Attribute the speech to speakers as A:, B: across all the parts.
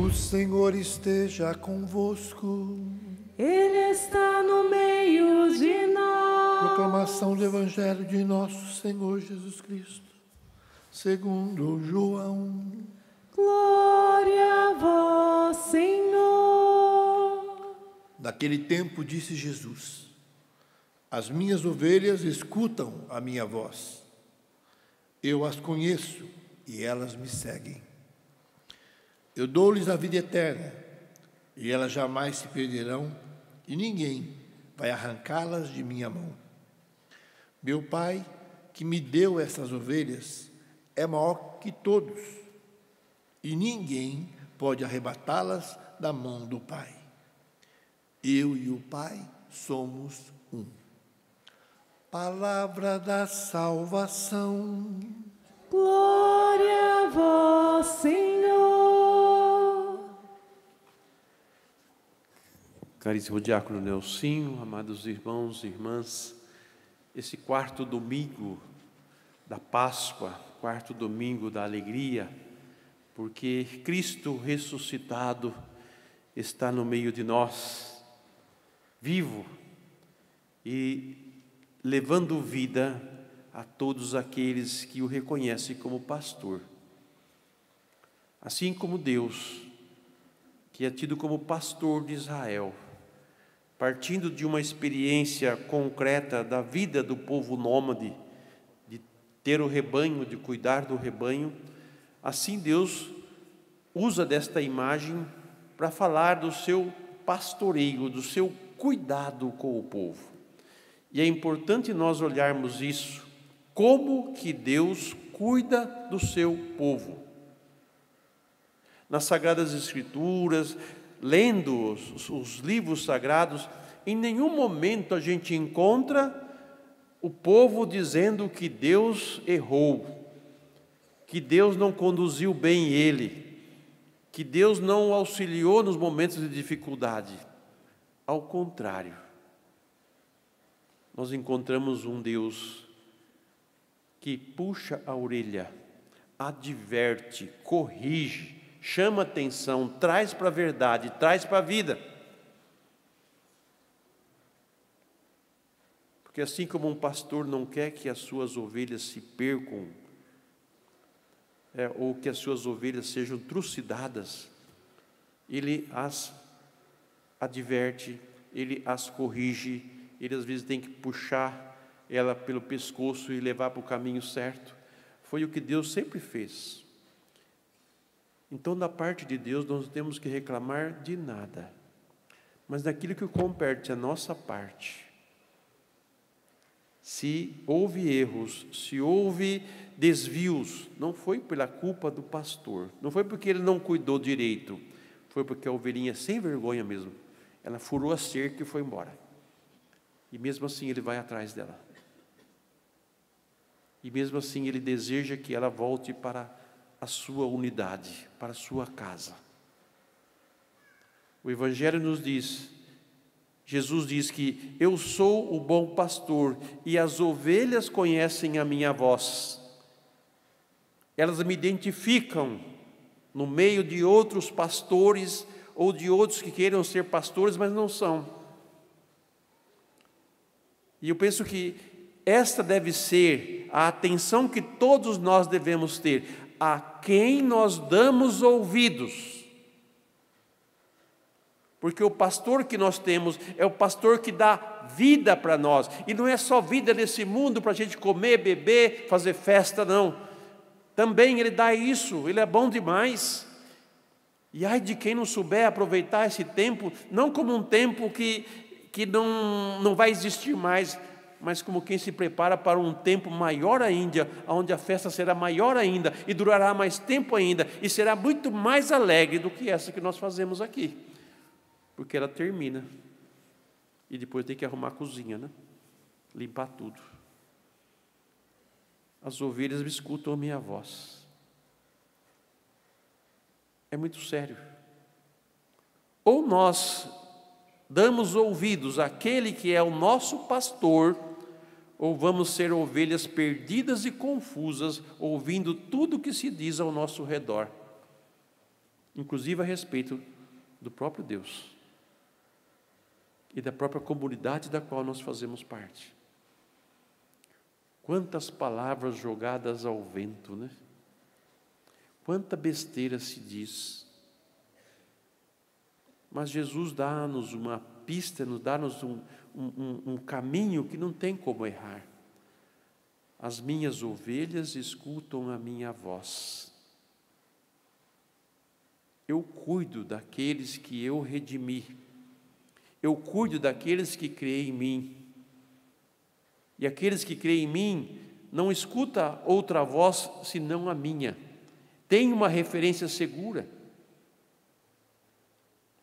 A: O Senhor esteja convosco.
B: Ele está no meio de nós.
A: Proclamação do Evangelho de nosso Senhor Jesus Cristo, segundo João.
B: Glória a vós, Senhor.
A: Naquele tempo disse Jesus: as minhas ovelhas escutam a minha voz. Eu as conheço e elas me seguem. Eu dou-lhes a vida eterna e elas jamais se perderão e ninguém vai arrancá-las de minha mão. Meu Pai, que me deu essas ovelhas, é maior que todos e ninguém pode arrebatá-las da mão do Pai. Eu e o Pai somos um. Palavra da salvação.
B: Glória a vós, Senhor.
C: Caríssimo diácono Nelsinho, amados irmãos e irmãs, esse quarto domingo da Páscoa, quarto domingo da alegria, porque Cristo ressuscitado está no meio de nós, vivo e levando vida a todos aqueles que o reconhecem como pastor. Assim como Deus, que é tido como pastor de Israel, partindo de uma experiência concreta da vida do povo nômade, de ter o rebanho, de cuidar do rebanho, assim Deus usa desta imagem para falar do seu pastoreio, do seu cuidado com o povo. E é importante nós olharmos isso, como que Deus cuida do seu povo. Nas Sagradas Escrituras, lendo os livros sagrados, em nenhum momento a gente encontra o povo dizendo que Deus errou, que Deus não conduziu bem ele, que Deus não o auxiliou nos momentos de dificuldade. Ao contrário, nós encontramos um Deus que puxa a orelha, adverte, corrige, chama atenção, traz para a verdade, traz para a vida. Porque assim como um pastor não quer que as suas ovelhas se percam, ou que as suas ovelhas sejam trucidadas, ele as adverte, ele as corrige, ele às vezes tem que puxar ela pelo pescoço e levar para o caminho certo. Foi o que Deus sempre fez. Então, da parte de Deus, nós não temos que reclamar de nada, mas daquilo que compete a nossa parte. Se houve erros, se houve desvios, não foi pela culpa do pastor, não foi porque ele não cuidou direito, foi porque a ovelhinha sem vergonha mesmo, ela furou a cerca e foi embora. E mesmo assim ele vai atrás dela. E mesmo assim ele deseja que ela volte para a sua unidade, para a sua casa. O Evangelho nos diz, Jesus diz que eu sou o bom pastor e as ovelhas conhecem a minha voz. Elas me identificam no meio de outros pastores ou de outros que queiram ser pastores, mas não são. E eu penso que esta deve ser a atenção que todos nós devemos ter, a quem nós damos ouvidos. Porque o pastor que nós temos é o pastor que dá vida para nós, e não é só vida nesse mundo para a gente comer, beber, fazer festa, não. Também ele dá isso, ele é bom demais. E ai de quem não souber aproveitar esse tempo, não como um tempo que não vai existir mais, mas como quem se prepara para um tempo maior ainda, onde a festa será maior ainda, e durará mais tempo ainda, e será muito mais alegre do que essa que nós fazemos aqui, porque ela termina, e depois tem que arrumar a cozinha, né? Limpar tudo. As ovelhas escutam a minha voz. É muito sério. Ou nós damos ouvidos àquele que é o nosso pastor, ou vamos ser ovelhas perdidas e confusas, ouvindo tudo que se diz ao nosso redor. inclusive a respeito do próprio Deus e da própria comunidade da qual nós fazemos parte. Quantas palavras jogadas ao vento, né? Quanta besteira se diz. Mas Jesus dá-nos uma pista, dá-nos um caminho que não tem como errar. As minhas ovelhas escutam a minha voz. Eu cuido daqueles que eu redimi. Eu cuido daqueles que creem em mim. E aqueles que creem em mim não escutam outra voz senão a minha. Tem uma referência segura.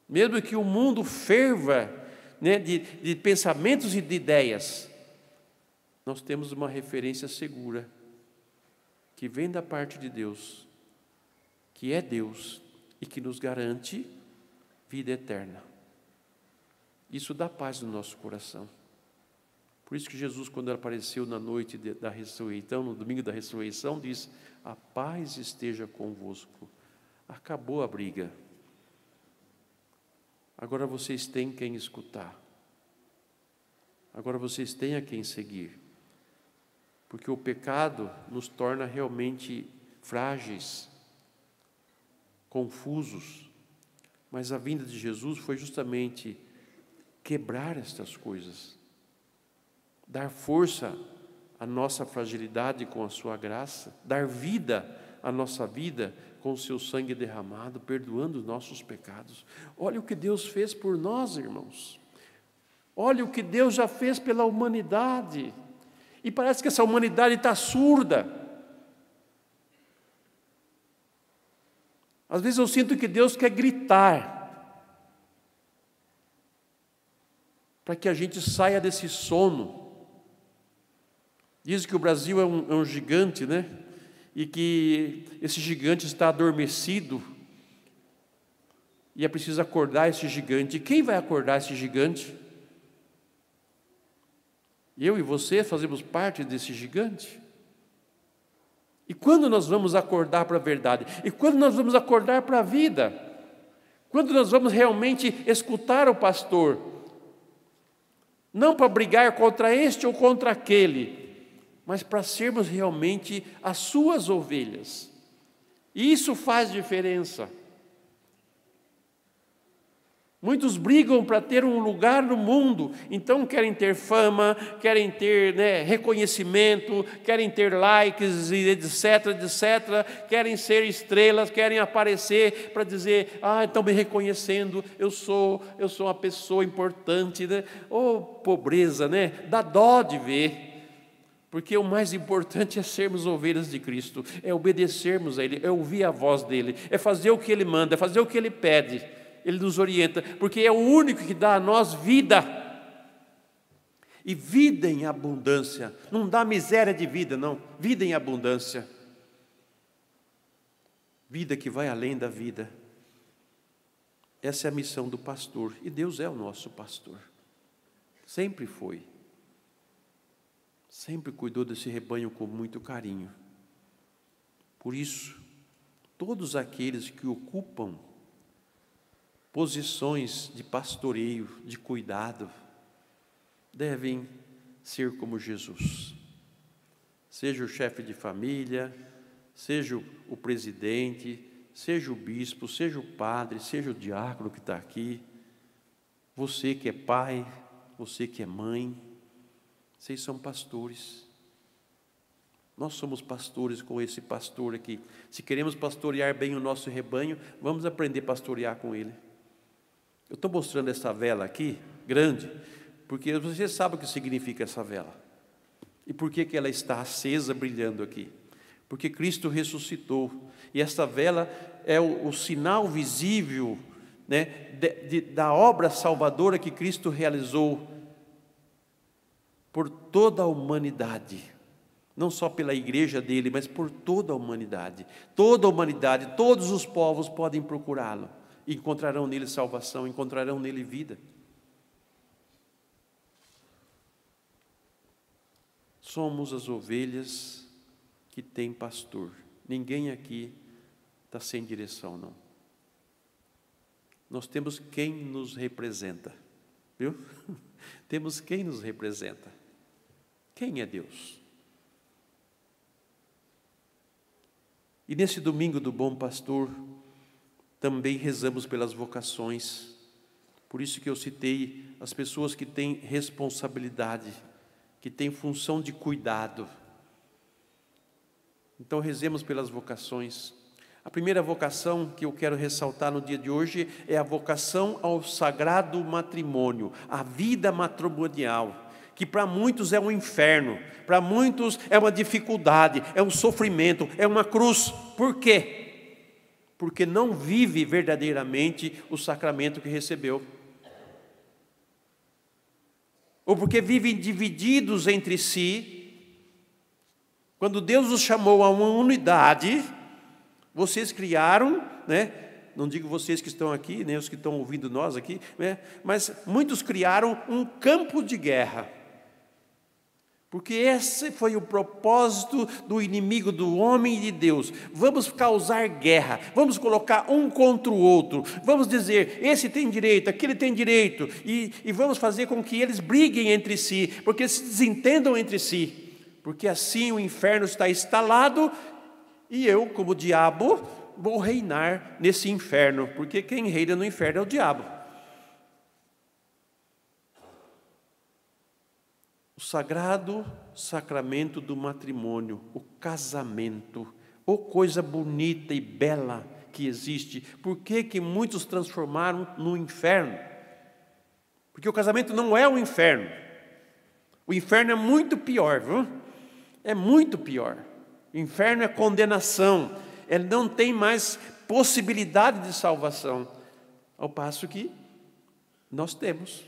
C: Mesmo que o mundo ferva, né, de pensamentos e de ideias, nós temos uma referência segura, que vem da parte de Deus, que é Deus e que nos garante vida eterna. Isso dá paz no nosso coração. Por isso que Jesus, quando apareceu na noite da ressurreição, no domingo da ressurreição, diz: a paz esteja convosco. Acabou a briga. Agora vocês têm quem escutar. Agora vocês têm a quem seguir. Porque o pecado nos torna realmente frágeis, confusos. Mas a vinda de Jesus foi justamente quebrar estas coisas, dar força à nossa fragilidade com a sua graça, dar vida à nossa vida com o seu sangue derramado, perdoando os nossos pecados. Olha o que Deus fez por nós, irmãos. Olha o que Deus já fez pela humanidade. E parece que essa humanidade está surda. Às vezes eu sinto que Deus quer gritar para que a gente saia desse sono. Diz que o Brasil é um gigante, né? E que esse gigante está adormecido. E é preciso acordar esse gigante. E quem vai acordar esse gigante? Eu e você fazemos parte desse gigante. E quando nós vamos acordar para a verdade? E quando nós vamos acordar para a vida? Quando nós vamos realmente escutar o pastor? Não para brigar contra este ou contra aquele, mas para sermos realmente as suas ovelhas. E isso faz diferença. Muitos brigam para ter um lugar no mundo, então querem ter fama, querem ter, né, reconhecimento, querem ter likes, etc, etc, querem ser estrelas, querem aparecer para dizer: estão me reconhecendo, eu sou uma pessoa importante, né? Oh, pobreza, né? Dá dó de ver. Porque o mais importante é sermos ovelhas de Cristo, é obedecermos a Ele, é ouvir a voz dEle, é fazer o que Ele manda, é fazer o que Ele pede. Ele nos orienta, porque é o único que dá a nós vida. E vida em abundância. Não dá miséria de vida, não. Vida em abundância. Vida que vai além da vida. Essa é a missão do pastor. E Deus é o nosso pastor. Sempre foi. Sempre cuidou desse rebanho com muito carinho. Por isso, todos aqueles que ocupam posições de pastoreio, de cuidado, devem ser como Jesus. Seja o chefe de família, seja o presidente, seja o bispo, seja o padre, seja o diácono que está aqui, você que é pai, você que é mãe, vocês são pastores. Nós somos pastores com esse pastor aqui. Se queremos pastorear bem o nosso rebanho, vamos aprender a pastorear com ele. Eu estou mostrando essa vela aqui, grande, porque você sabe o que significa essa vela. E por que ela está acesa, brilhando aqui? Porque Cristo ressuscitou. E essa vela é o sinal visível, né, da obra salvadora que Cristo realizou por toda a humanidade. Não só pela igreja dele, mas por toda a humanidade. Toda a humanidade, todos os povos podem procurá-lo. Encontrarão nele salvação, encontrarão nele vida. Somos as ovelhas que têm pastor. Ninguém aqui está sem direção, não. nós temos quem nos representa, viu? Temos quem nos representa. Quem é Deus? E nesse domingo do Bom Pastor, também rezamos pelas vocações. Por isso que eu citei as pessoas que têm responsabilidade, que têm função de cuidado. Então rezemos pelas vocações. A primeira vocação que eu quero ressaltar no dia de hoje é a vocação ao sagrado matrimônio, a vida matrimonial, que para muitos é um inferno, para muitos é uma dificuldade, é um sofrimento, é uma cruz. Por quê? Porque não vive verdadeiramente o sacramento que recebeu. Ou porque vivem divididos entre si. Quando Deus os chamou a uma unidade, vocês criaram, né? Não digo vocês que estão aqui, nem os que estão ouvindo nós aqui, né? Mas muitos criaram um campo de guerra. Porque esse foi o propósito do inimigo do homem e de Deus. Vamos causar guerra, vamos colocar um contra o outro, vamos dizer, esse tem direito, aquele tem direito, e vamos fazer com que eles briguem entre si, porque eles se desentendam entre si, porque assim o inferno está instalado, e eu, como diabo, vou reinar nesse inferno, porque quem reina no inferno é o diabo. O sagrado sacramento do matrimônio, o casamento, ou coisa bonita e bela que existe. Por que muitos transformaram no inferno? Porque o casamento não é o inferno. O inferno é muito pior, viu? É muito pior. O inferno é condenação. Ele não tem mais possibilidade de salvação. Ao passo que nós temos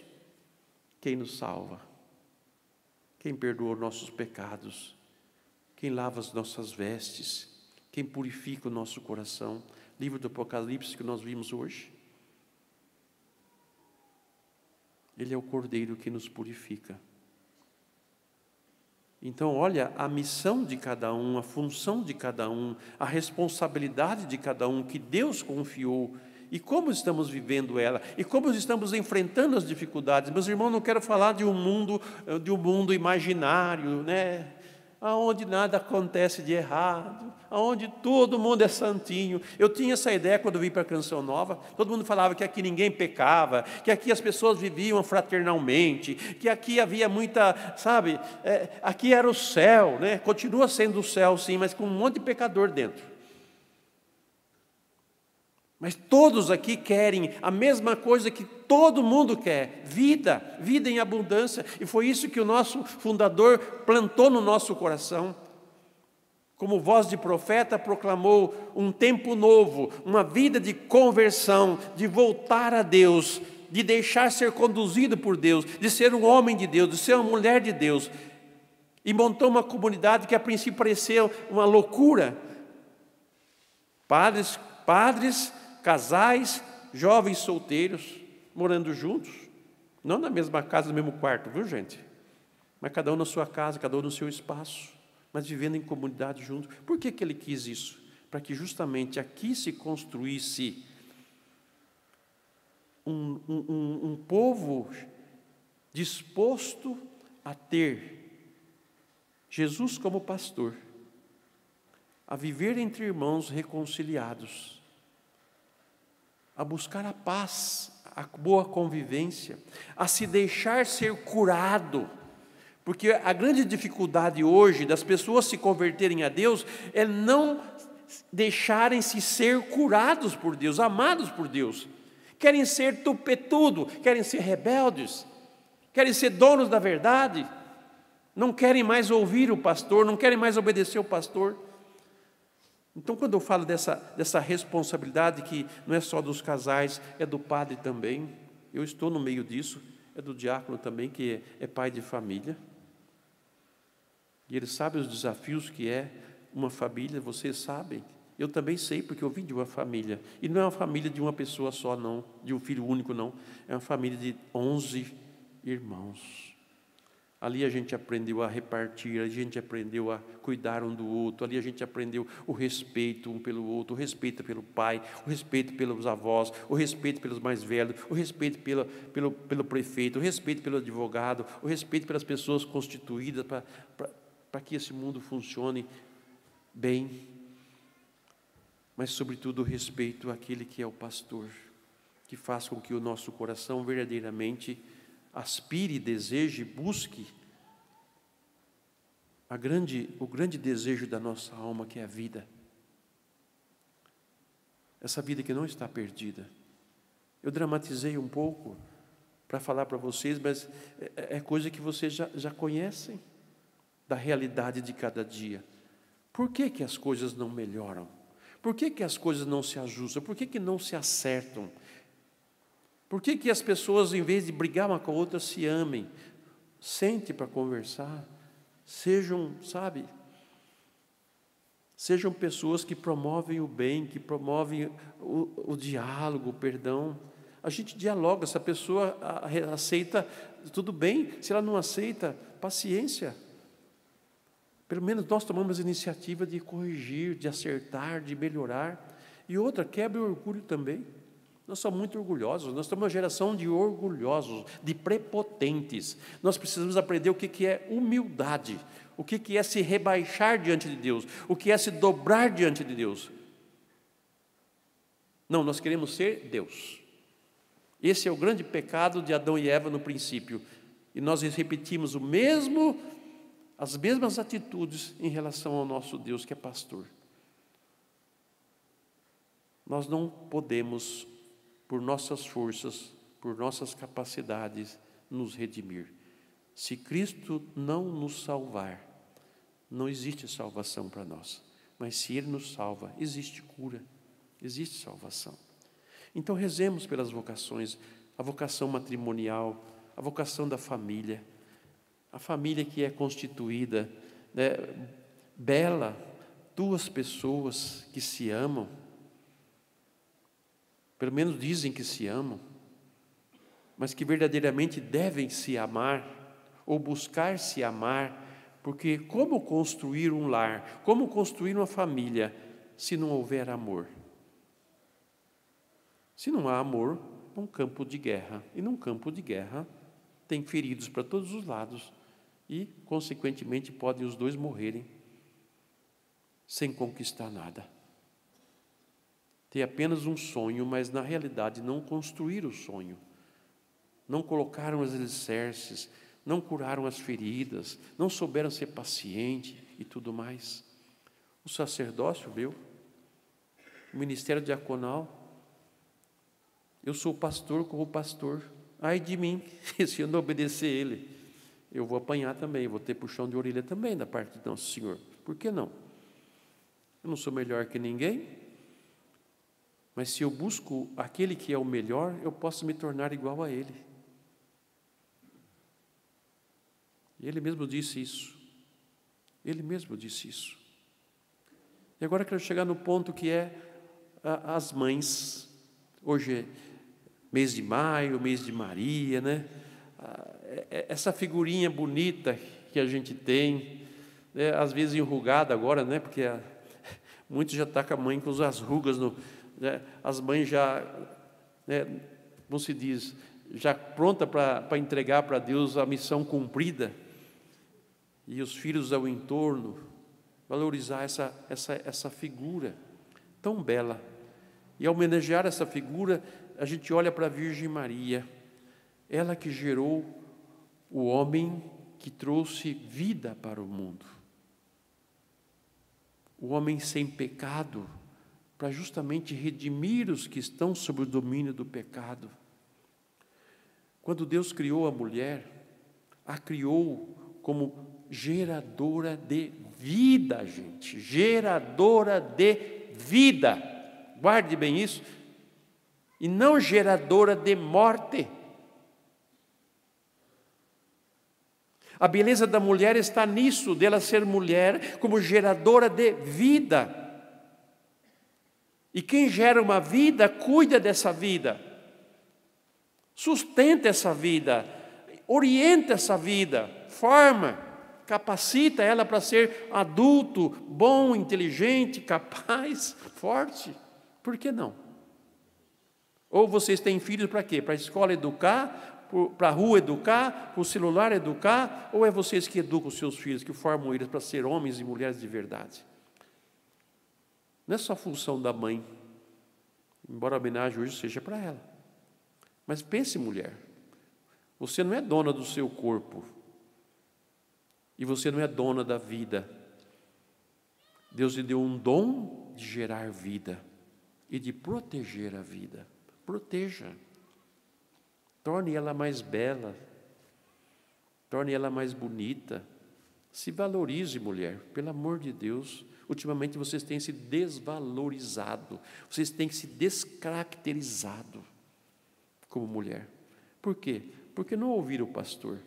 C: quem nos salva. Quem perdoa os nossos pecados, quem lava as nossas vestes, quem purifica o nosso coração. Livro do Apocalipse que nós vimos hoje. Ele é o Cordeiro que nos purifica. Então, olha, a missão de cada um, a função de cada um, a responsabilidade de cada um que Deus confiou. E como estamos vivendo ela, e como estamos enfrentando as dificuldades. Meus irmãos, não quero falar de um mundo imaginário, né? Onde nada acontece de errado, onde todo mundo é santinho. Eu tinha essa ideia quando vim para a Canção Nova. Todo mundo falava que aqui ninguém pecava, que aqui as pessoas viviam fraternalmente, que aqui havia muita, sabe, aqui era o céu, né? Continua sendo o céu sim, mas com um monte de pecador dentro. Mas todos aqui querem a mesma coisa que todo mundo quer, vida em abundância. E foi isso que o nosso fundador plantou no nosso coração. Como voz de profeta, proclamou um tempo novo, uma vida de conversão, de voltar a Deus, de deixar ser conduzido por Deus, de ser um homem de Deus, de ser uma mulher de Deus. E montou uma comunidade que a princípio parecia uma loucura. Padres, casais, jovens solteiros, morando juntos, não na mesma casa, no mesmo quarto, viu gente? Mas cada um na sua casa, cada um no seu espaço, mas vivendo em comunidade juntos. Por que ele quis isso? Para que justamente aqui se construísse um povo disposto a ter Jesus como pastor, a viver entre irmãos reconciliados, a buscar a paz, a boa convivência, a se deixar ser curado. Porque a grande dificuldade hoje das pessoas se converterem a Deus é não deixarem-se ser curados por Deus, amados por Deus. Querem ser tupetudo, querem ser rebeldes, querem ser donos da verdade, não querem mais ouvir o pastor, não querem mais obedecer o pastor. Então, quando eu falo dessa responsabilidade que não é só dos casais, é do padre também, eu estou no meio disso, é do diácono também, que é pai de família. E ele sabe os desafios que é uma família, vocês sabem. Eu também sei, porque eu vim de uma família. E não é uma família de uma pessoa só, não, de um filho único, não. É uma família de 11 irmãos. Ali a gente aprendeu a repartir, a gente aprendeu a cuidar um do outro, ali a gente aprendeu o respeito um pelo outro, o respeito pelo pai, o respeito pelos avós, o respeito pelos mais velhos, o respeito pelo prefeito, o respeito pelo advogado, o respeito pelas pessoas constituídas para que esse mundo funcione bem. Mas, sobretudo, o respeito àquele que é o pastor, que faz com que o nosso coração verdadeiramente aspire, deseje, busque o grande desejo da nossa alma, que é a vida. Essa vida que não está perdida. Eu dramatizei um pouco para falar para vocês, mas é coisa que vocês já conhecem da realidade de cada dia. Por que as coisas não melhoram? Por que as coisas não se ajustam? Por que não se acertam? Por que as pessoas, em vez de brigar uma com a outra, se amem? Sente para conversar. Sejam pessoas que promovem o bem, que promovem o diálogo, o perdão. A gente dialoga, se a pessoa aceita, tudo bem. Se ela não aceita, paciência. Pelo menos nós tomamos a iniciativa de corrigir, de acertar, de melhorar. E outra, quebra o orgulho também. Nós somos muito orgulhosos, nós somos uma geração de orgulhosos, de prepotentes. Nós precisamos aprender o que é humildade, o que é se rebaixar diante de Deus, o que é se dobrar diante de Deus. Não, nós queremos ser Deus. Esse é o grande pecado de Adão e Eva no princípio. E nós repetimos as mesmas atitudes em relação ao nosso Deus, que é pastor. Nós não podemos, por nossas forças, por nossas capacidades, nos redimir. Se Cristo não nos salvar, não existe salvação para nós. Mas se Ele nos salva, existe cura, existe salvação. Então rezemos pelas vocações, a vocação matrimonial, a vocação da família, a família que é constituída, bela, duas pessoas que se amam, pelo menos dizem que se amam, mas que verdadeiramente devem se amar, ou buscar se amar, porque como construir um lar, como construir uma família, se não houver amor? Se não há amor, é um campo de guerra, e num campo de guerra tem feridos para todos os lados, e, consequentemente, podem os dois morrerem, sem conquistar nada. Ter apenas um sonho, mas na realidade não construir o sonho. Não colocaram os alicerces, não curaram as feridas, não souberam ser paciente e tudo mais. O sacerdócio, o ministério diaconal, eu sou pastor como pastor. Ai de mim, se eu não obedecer ele, eu vou apanhar também, vou ter puxão de orelha também da parte de Nosso Senhor. Por que não? Eu não sou melhor que ninguém. Mas se eu busco aquele que é o melhor, eu posso me tornar igual a Ele. E Ele mesmo disse isso. Ele mesmo disse isso. E agora eu quero chegar no ponto que é as mães. Hoje é mês de maio, mês de Maria, né? Essa figurinha bonita que a gente tem, né? Às vezes enrugada agora, né? Porque muitos já estão com a mãe com as rugas as mães já, como se diz, já pronta para entregar para Deus a missão cumprida, e os filhos ao entorno, valorizar essa figura tão bela, e ao homenagear essa figura, a gente olha para a Virgem Maria, ela que gerou o homem que trouxe vida para o mundo, o homem sem pecado, para justamente redimir os que estão sob o domínio do pecado. Quando Deus criou a mulher, a criou como geradora de vida, gente, geradora de vida, guarde bem isso, e não geradora de morte. A beleza da mulher está nisso, dela ser mulher como geradora de vida. E quem gera uma vida, cuida dessa vida, sustenta essa vida, orienta essa vida, forma, capacita ela para ser adulto, bom, inteligente, capaz, forte. Por que não? Ou vocês têm filhos para quê? Para a escola educar, para a rua educar, para o celular educar, ou é vocês que educam os seus filhos, que formam eles para ser homens e mulheres de verdade? Não é só função da mãe, embora a homenagem hoje seja para ela. Mas pense, mulher, você não é dona do seu corpo, e você não é dona da vida. Deus lhe deu um dom de gerar vida e de proteger a vida. Proteja. Torne ela mais bela. Torne ela mais bonita. Se valorize, mulher, pelo amor de Deus. Ultimamente vocês têm se desvalorizado. Vocês têm se descaracterizado como mulher. Por quê? Porque não ouviram o pastor.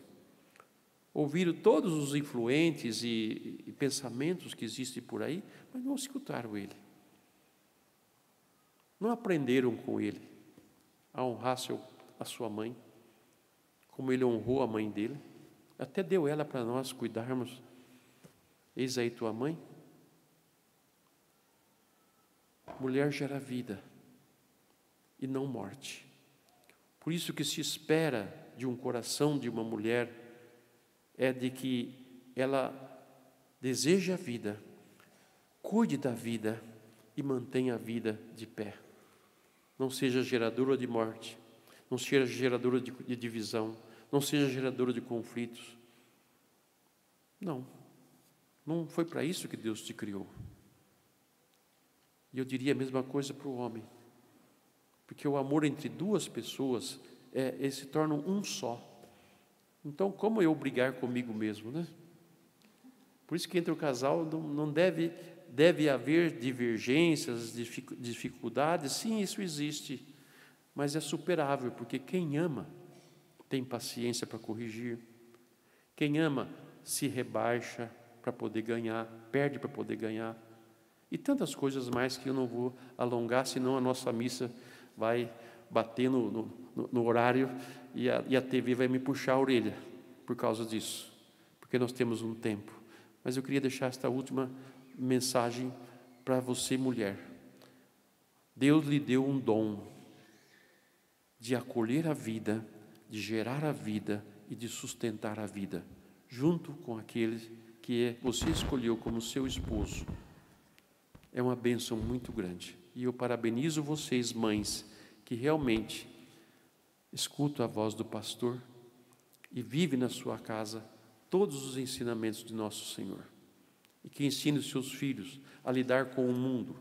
C: Ouviram todos os influentes e pensamentos que existem por aí, mas não escutaram ele. Não aprenderam com ele a honrar a sua mãe, como ele honrou a mãe dele. Até deu ela para nós cuidarmos. Eis aí tua mãe. Mulher gera vida e não morte. Por isso que se espera de um coração de uma mulher é de que ela deseje a vida, cuide da vida e mantenha a vida de pé. Não seja geradora de morte, não seja geradora de divisão, não seja geradora de conflitos. Não foi para isso que Deus te criou. E eu diria a mesma coisa para o homem, porque o amor entre duas pessoas eles se tornam um só. Então, como eu brigar comigo mesmo, né? Por isso que entre o casal não deve haver divergências, dificuldades. Sim, isso existe, mas é superável, porque quem ama tem paciência para corrigir. Quem ama se rebaixa para poder ganhar, perde para poder ganhar. E tantas coisas mais que eu não vou alongar, senão a nossa missa vai bater no horário e a TV vai me puxar a orelha por causa disso, porque nós temos um tempo. Mas eu queria deixar esta última mensagem para você, mulher. Deus lhe deu um dom de acolher a vida, de gerar a vida e de sustentar a vida, junto com aquele que você escolheu como seu esposo. É uma bênção muito grande. E eu parabenizo vocês, mães, que realmente escutam a voz do pastor e vivem na sua casa todos os ensinamentos de nosso Senhor. E que ensine os seus filhos a lidar com o mundo,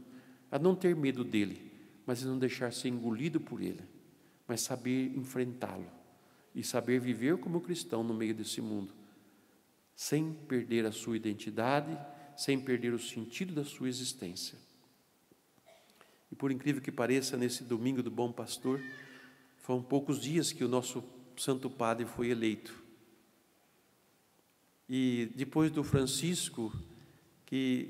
C: a não ter medo dele, mas a não deixar ser engolido por ele, mas saber enfrentá-lo e saber viver como cristão no meio desse mundo, sem perder a sua identidade, sem perder o sentido da sua existência. E por incrível que pareça, nesse domingo do Bom Pastor, foram poucos dias que o nosso Santo Padre foi eleito. E depois do Francisco, que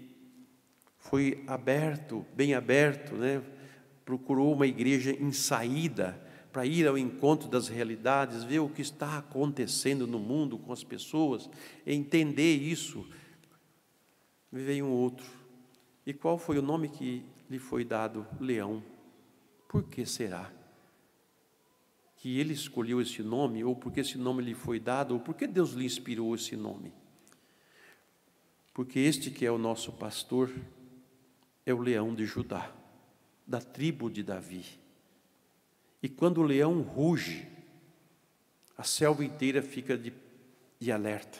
C: foi aberto, bem aberto, né? Procurou uma igreja em saída, para ir ao encontro das realidades, ver o que está acontecendo no mundo com as pessoas, entender isso. Me veio um outro. E qual foi o nome que lhe foi dado? Leão. Por que será que ele escolheu esse nome, ou porque esse nome lhe foi dado, ou porque Deus lhe inspirou esse nome? Porque este que é o nosso pastor é o leão de Judá, da tribo de Davi. E quando o leão ruge, a selva inteira fica de alerta.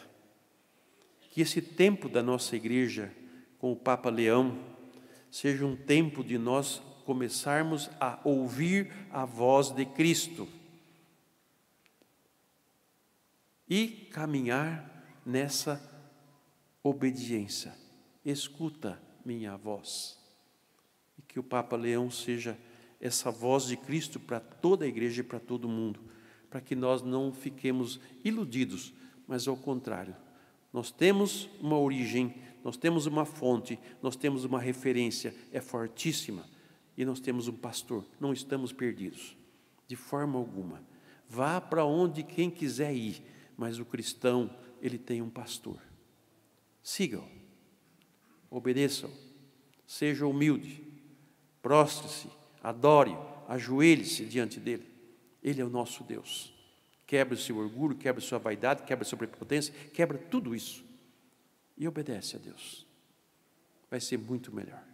C: Que esse tempo da nossa igreja, com o Papa Leão, seja um tempo de nós começarmos a ouvir a voz de Cristo e caminhar nessa obediência. Escuta minha voz. E que o Papa Leão seja essa voz de Cristo para toda a igreja e para todo mundo, para que nós não fiquemos iludidos, mas ao contrário, nós temos uma origem, nós temos uma fonte, nós temos uma referência, é fortíssima, e nós temos um pastor, não estamos perdidos, de forma alguma. Vá para onde quem quiser ir, mas o cristão Ele tem um pastor. Siga-o, obedeça-o, seja humilde, prostre-se, adore-o, ajoelhe-se diante dele. Ele é o nosso Deus. Quebra o seu orgulho, quebra a sua vaidade, quebra a sua prepotência, quebra tudo isso e obedece a Deus. Vai ser muito melhor.